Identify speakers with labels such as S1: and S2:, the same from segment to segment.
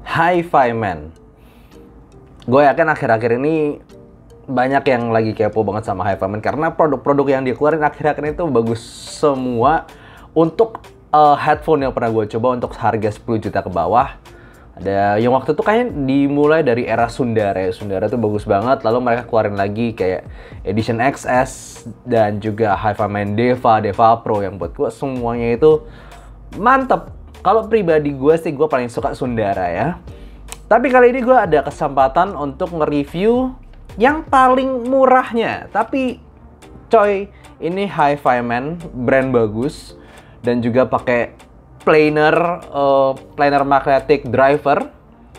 S1: Hi-Fi Man. Gue yakin akhir-akhir ini banyak yang lagi kepo banget sama Hi-Fi Man karena produk-produk yang dikeluarin akhir-akhir ini tuh bagus semua. Untuk headphone yang pernah gue coba untuk harga 10 juta ke bawah, ada yang waktu itu kayaknya dimulai dari era Sundara ya. Sundara tuh bagus banget, lalu mereka keluarin lagi kayak Edition XS dan juga Hi-Fi Man Deva Pro yang buat gue semuanya itu mantep. Kalau pribadi gue sih gue paling suka Sundara ya. Tapi kali ini gue ada kesempatan untuk nge-review yang paling murahnya. Tapi coy, ini Hi-Fi Man, brand bagus dan juga pakai planar magnetic driver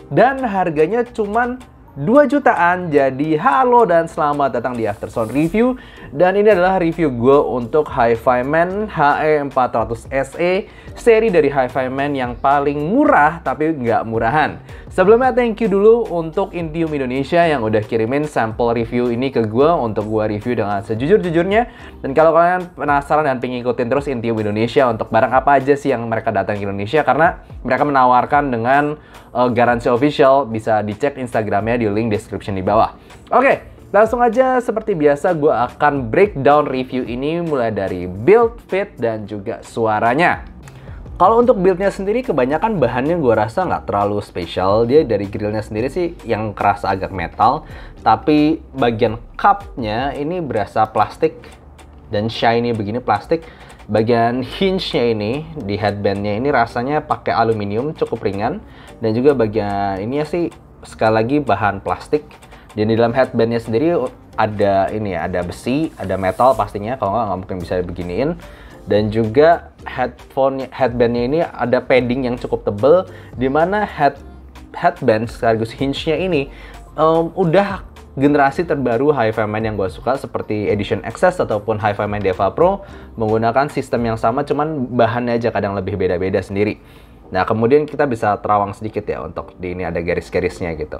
S1: dan harganya cuman 2 jutaan. Jadi halo dan selamat datang di Aftersound Review. Dan ini adalah review gue untuk Hi-Fi Man HE400 SE, seri dari Hi-Fi Man yang paling murah tapi nggak murahan. Sebelumnya thank you dulu untuk Intium Indonesia yang udah kirimin sampel review ini ke gue untuk gue review dengan sejujur-jujurnya. Dan kalau kalian penasaran dan pengen ikutin terus Intium Indonesia untuk barang apa aja sih yang mereka datang ke Indonesia, karena mereka menawarkan dengan garansi official, bisa dicek Instagramnya di link description di bawah. Oke, langsung aja seperti biasa gue akan breakdown review ini mulai dari build, fit, dan juga suaranya. Kalau untuk buildnya sendiri kebanyakan bahannya gue rasa nggak terlalu spesial. Dia dari grillnya sendiri sih yang kerasa agak metal, tapi bagian cupnya ini berasa plastik dan shiny begini plastik. Bagian hinge-nya ini di headbandnya ini rasanya pakai aluminium, cukup ringan, dan juga bagian ini sih sekali lagi bahan plastik. Dan di dalam headbandnya sendiri ada ini ya, ada besi, ada metal pastinya, kalau nggak mungkin bisa beginiin. Dan juga headbandnya ini ada padding yang cukup tebal, dimana headband sekaligus hinge-nya ini udah generasi terbaru Hi-Fi Man yang gue suka, seperti Edition XS ataupun Hi-Fi Man Deva Pro, menggunakan sistem yang sama, cuman bahannya aja kadang lebih beda-beda sendiri. Nah, kemudian kita bisa terawang sedikit ya, untuk di ini ada garis-garisnya gitu.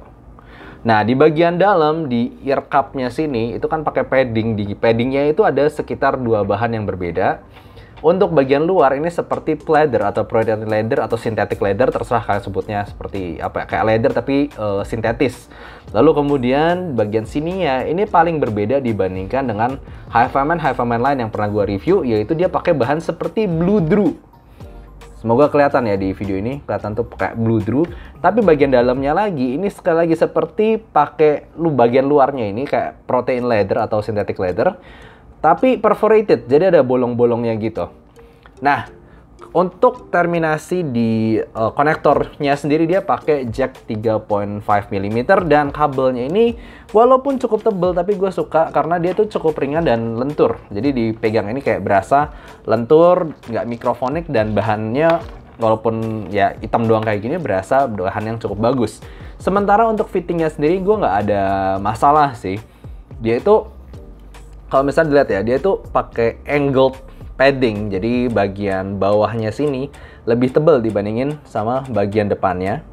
S1: Nah, di bagian dalam, di ear cup-nya sini, itu kan pakai padding. Di paddingnya itu ada sekitar 2 bahan yang berbeda. Untuk bagian luar ini seperti leather atau polyethylene leather atau synthetic leather, terserah kalian sebutnya seperti apa, kayak leather tapi sintetis. Lalu kemudian bagian sininya ini paling berbeda dibandingkan dengan Hi-Fi Man lain yang pernah gue review, yaitu dia pakai bahan seperti blue drew. Semoga kelihatan ya di video ini, kelihatan tuh pakai blue drew. Tapi bagian dalamnya lagi, ini sekali lagi seperti pakai bagian luarnya ini kayak protein leather atau synthetic leather, tapi perforated, jadi ada bolong-bolongnya gitu. Nah, untuk terminasi di konektornya sendiri dia pakai jack 3.5 mm dan kabelnya ini walaupun cukup tebal tapi gue suka karena dia tuh cukup ringan dan lentur. Jadi dipegang ini kayak berasa lentur, nggak mikrofonik, dan bahannya walaupun ya hitam doang kayak gini berasa bahan yang cukup bagus. Sementara untuk fittingnya sendiri gue nggak ada masalah sih. Dia itu kalau misalnya dilihat ya, dia tuh pakai angled padding, jadi bagian bawahnya sini lebih tebal dibandingin sama bagian depannya.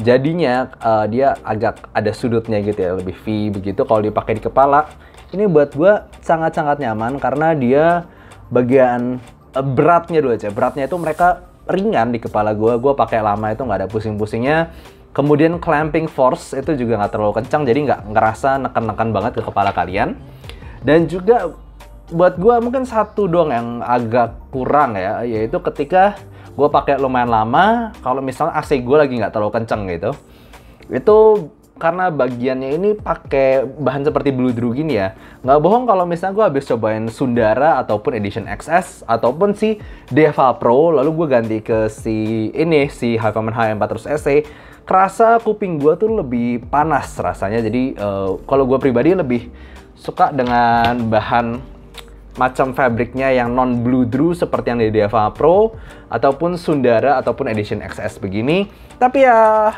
S1: Jadinya dia agak ada sudutnya gitu ya, lebih V begitu. Kalau dipakai di kepala, ini buat gue sangat-sangat nyaman karena dia bagian beratnya dulu aja. Beratnya itu mereka ringan di kepala gue pakai lama itu nggak ada pusing-pusingnya. Kemudian clamping force itu juga nggak terlalu kencang, jadi nggak ngerasa neken-neken banget ke kepala kalian. Dan juga buat gue mungkin satu doang yang agak kurang ya, yaitu ketika gue pakai lumayan lama, kalau misalnya AC gue lagi nggak terlalu kenceng gitu, itu karena bagiannya ini pakai bahan seperti blue drew gini ya, nggak bohong kalau misalnya gue habis cobain Sundara ataupun Edition XS ataupun si Deva Pro, lalu gue ganti ke si Hi-Fi Man HE400 SE, kerasa kuping gue tuh lebih panas rasanya. Jadi kalau gue pribadi lebih suka dengan bahan macam fabriknya yang non blue drew seperti yang di Deva Pro ataupun Sundara ataupun Edition XS begini. Tapi ya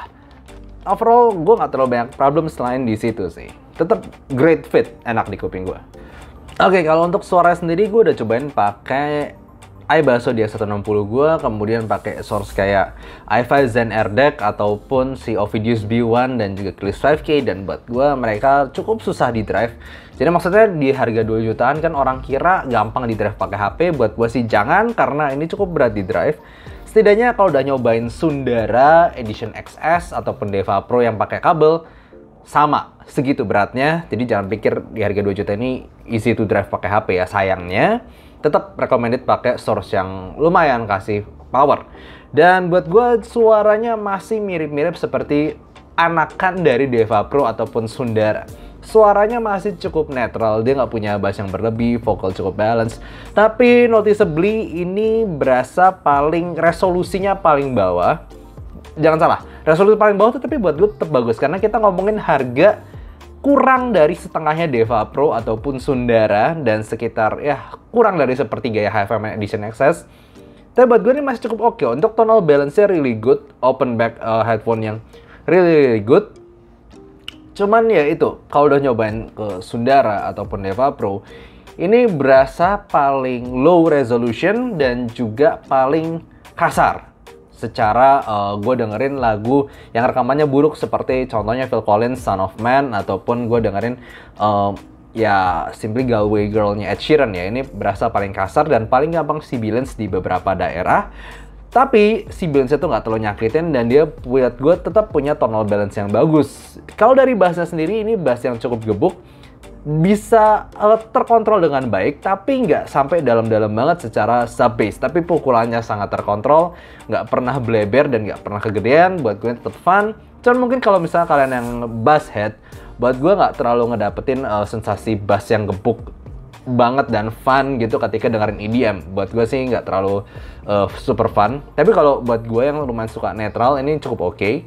S1: overall gue nggak terlalu banyak problem selain di situ sih. Tetap great fit, enak di kuping gue. Oke, kalau untuk suara sendiri gue udah cobain pakai iBasso DS160 gue, kemudian pakai source kayak i5 Zen Air Deck ataupun si Ovidius B1 dan juga Cleus 5K, dan buat gue mereka cukup susah di drive. Jadi maksudnya di harga 2 jutaan kan orang kira gampang di drive pakai HP, buat gue sih jangan, karena ini cukup berat di drive. setidaknya kalau udah nyobain Sundara Edition XS ataupun Deva Pro yang pakai kabel, sama segitu beratnya. Jadi jangan pikir di harga 2 juta ini easy to drive pakai HP ya. Sayangnya tetap recommended pakai source yang lumayan kasih power. Dan buat gue suaranya masih mirip-mirip seperti anakan dari Deva Pro ataupun Sundara. Suaranya masih cukup netral, dia nggak punya bass yang berlebih, vokal cukup balance. Tapi noticeably ini berasa resolusinya paling bawah. Jangan salah, resolusi paling bawah tapi buat gue tetap bagus. Karena kita ngomongin harga kurang dari setengahnya Deva Pro ataupun Sundara. Dan sekitar kurang dari sepertiga ya HFM Edition XS. Tapi buat gue ini masih cukup oke. Untuk tonal balance-nya really good, open back headphone yang really good. Cuman ya itu, kalau udah nyobain ke Sundara ataupun Deva Pro, ini berasa paling low resolution dan juga paling kasar. Secara gue dengerin lagu yang rekamannya buruk seperti contohnya Phil Collins, Son of Man, ataupun gue dengerin Simply Galway Girl-nya Ed Sheeran ya. Ini berasa paling kasar dan paling gampang sibilance di beberapa daerah. Tapi si balance itu nggak terlalu nyakitin dan dia buat gue tetap punya tonal balance yang bagus. Kalau dari bassnya sendiri, ini bass yang cukup gebuk, bisa terkontrol dengan baik, tapi nggak sampai dalam-dalam banget secara sub bass. Tapi pukulannya sangat terkontrol, nggak pernah bleber dan nggak pernah kegedean. Buat gue tetap fun. Cuman mungkin kalau misalnya kalian yang bass head, buat gue nggak terlalu ngedapetin sensasi bass yang gebuk banget dan fun gitu ketika dengerin EDM. Buat gue sih nggak terlalu super fun. Tapi kalau buat gue yang lumayan suka netral, ini cukup oke.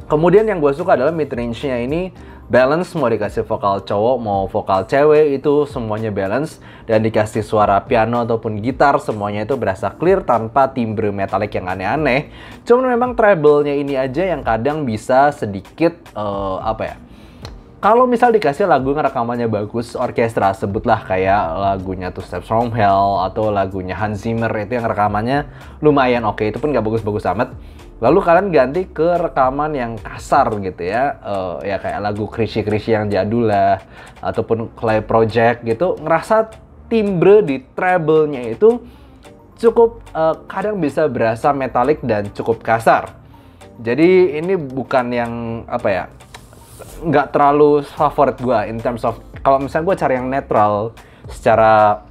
S1: Kemudian yang gue suka adalah mid range-nya ini balance, mau dikasih vokal cowok mau vokal cewek itu semuanya balance, dan dikasih suara piano ataupun gitar semuanya itu berasa clear tanpa timbre metalik yang aneh-aneh. Cuman memang treble-nya ini aja yang kadang bisa sedikit kalau misal dikasih lagu yang rekamannya bagus, orkestra, sebutlah kayak lagunya Two Steps From Hell atau lagunya Hans Zimmer, itu yang rekamannya lumayan oke, itu pun gak bagus-bagus amat. Lalu kalian ganti ke rekaman yang kasar gitu ya, kayak lagu Krishy yang jadul lah, ataupun Clay Project gitu, ngerasa timbre di treble-nya itu cukup kadang bisa berasa metalik dan cukup kasar. Jadi ini bukan yang nggak terlalu favorit gue in terms of, kalau misalnya gue cari yang netral secara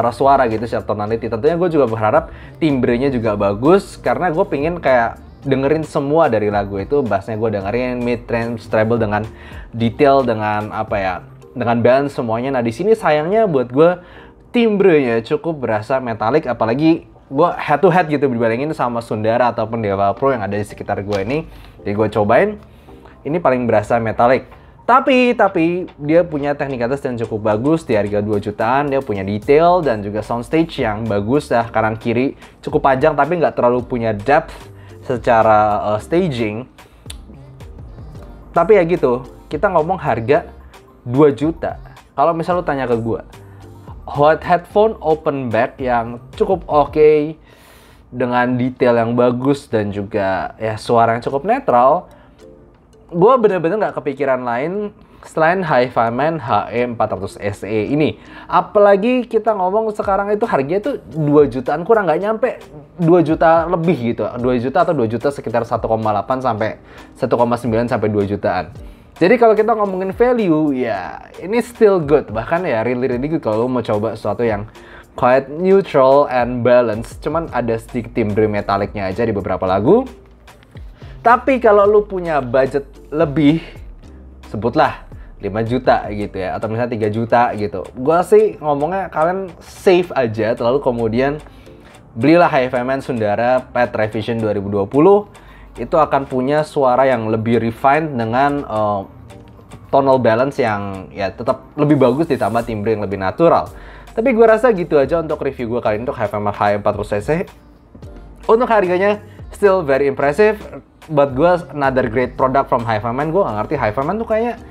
S1: suara gitu, secara tonality. Tentunya gue juga berharap timbrenya juga bagus, karena gue pingin kayak dengerin semua dari lagu itu, bassnya gue dengerin mid range treble dengan detail, dengan dengan balance semuanya. Nah di sini sayangnya buat gue timbrenya cukup berasa metalik, apalagi gue head to head gitu dibandingin sama Sundara ataupun Deva Pro yang ada di sekitar gue ini. Jadi gue cobain, ini paling berasa metalik. Tapi dia punya teknik atas yang cukup bagus di harga 2 jutaan. Dia punya detail dan juga soundstage yang bagus ya, kanan kiri cukup panjang tapi nggak terlalu punya depth secara staging. Tapi ya gitu, kita ngomong harga 2 juta. Kalau misal lu tanya ke gue, headphone open back yang cukup oke, dengan detail yang bagus dan juga ya suara yang cukup netral, gue bener-bener nggak kepikiran lain selain HiFiMan HE400 SE ini. Apalagi kita ngomong sekarang itu harganya tuh 2 jutaan kurang, nggak nyampe 2 juta lebih gitu. 2 juta atau 2 juta sekitar 1,8 sampai 1,9 sampai 2 jutaan. Jadi kalau kita ngomongin value, ya ini still good. Bahkan ya really good kalau lo mau coba sesuatu yang quite neutral and balance. Cuman ada sedikit timbre metaliknya aja di beberapa lagu. Tapi kalau lu punya budget lebih, sebutlah 5 juta gitu ya, atau misalnya 3 juta gitu, gua sih ngomongnya kalian save aja, lalu kemudian belilah HiFiMan Sundara Pet Revision 2020. Itu akan punya suara yang lebih refined dengan tonal balance yang ya tetap lebih bagus ditambah timbre yang lebih natural. Tapi gue rasa gitu aja untuk review gue kali ini untuk HiFiMan HE400 SE. Untuk harganya still very impressive. Buat gue another great product from HiFiMan. Gue gak ngerti, HiFiMan tuh kayak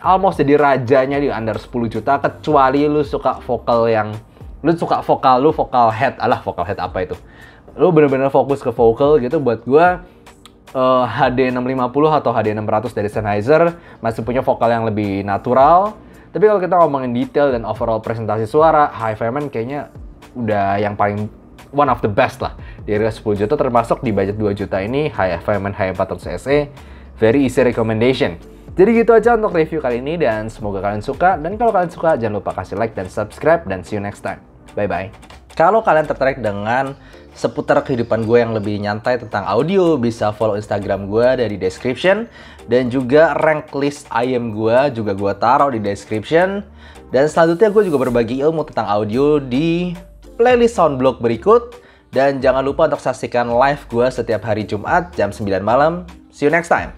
S1: almost jadi rajanya di under 10 juta, kecuali lu suka vokal yang vokal head. Vokal head apa itu? Lu bener-bener fokus ke vokal gitu. Buat gue HD650 atau HD600 dari Sennheiser masih punya vokal yang lebih natural. Tapi kalau kita ngomongin detail dan overall presentasi suara, HiFiMan kayaknya udah yang paling one of the best lah. Di harga 10 juta termasuk di budget 2 juta ini, HiFiMan Hi400 SE, very easy recommendation. Jadi gitu aja untuk review kali ini dan semoga kalian suka. Dan kalau kalian suka jangan lupa kasih like dan subscribe dan see you next time. Bye-bye. Kalau kalian tertarik dengan seputar kehidupan gue yang lebih nyantai tentang audio, bisa follow Instagram gue dari description. Dan juga rank list IM gue juga gue taruh di description. Dan selanjutnya gue juga berbagi ilmu tentang audio di playlist Soundblock berikut. Dan jangan lupa untuk saksikan live gue setiap hari Jumat jam 9 malam. See you next time.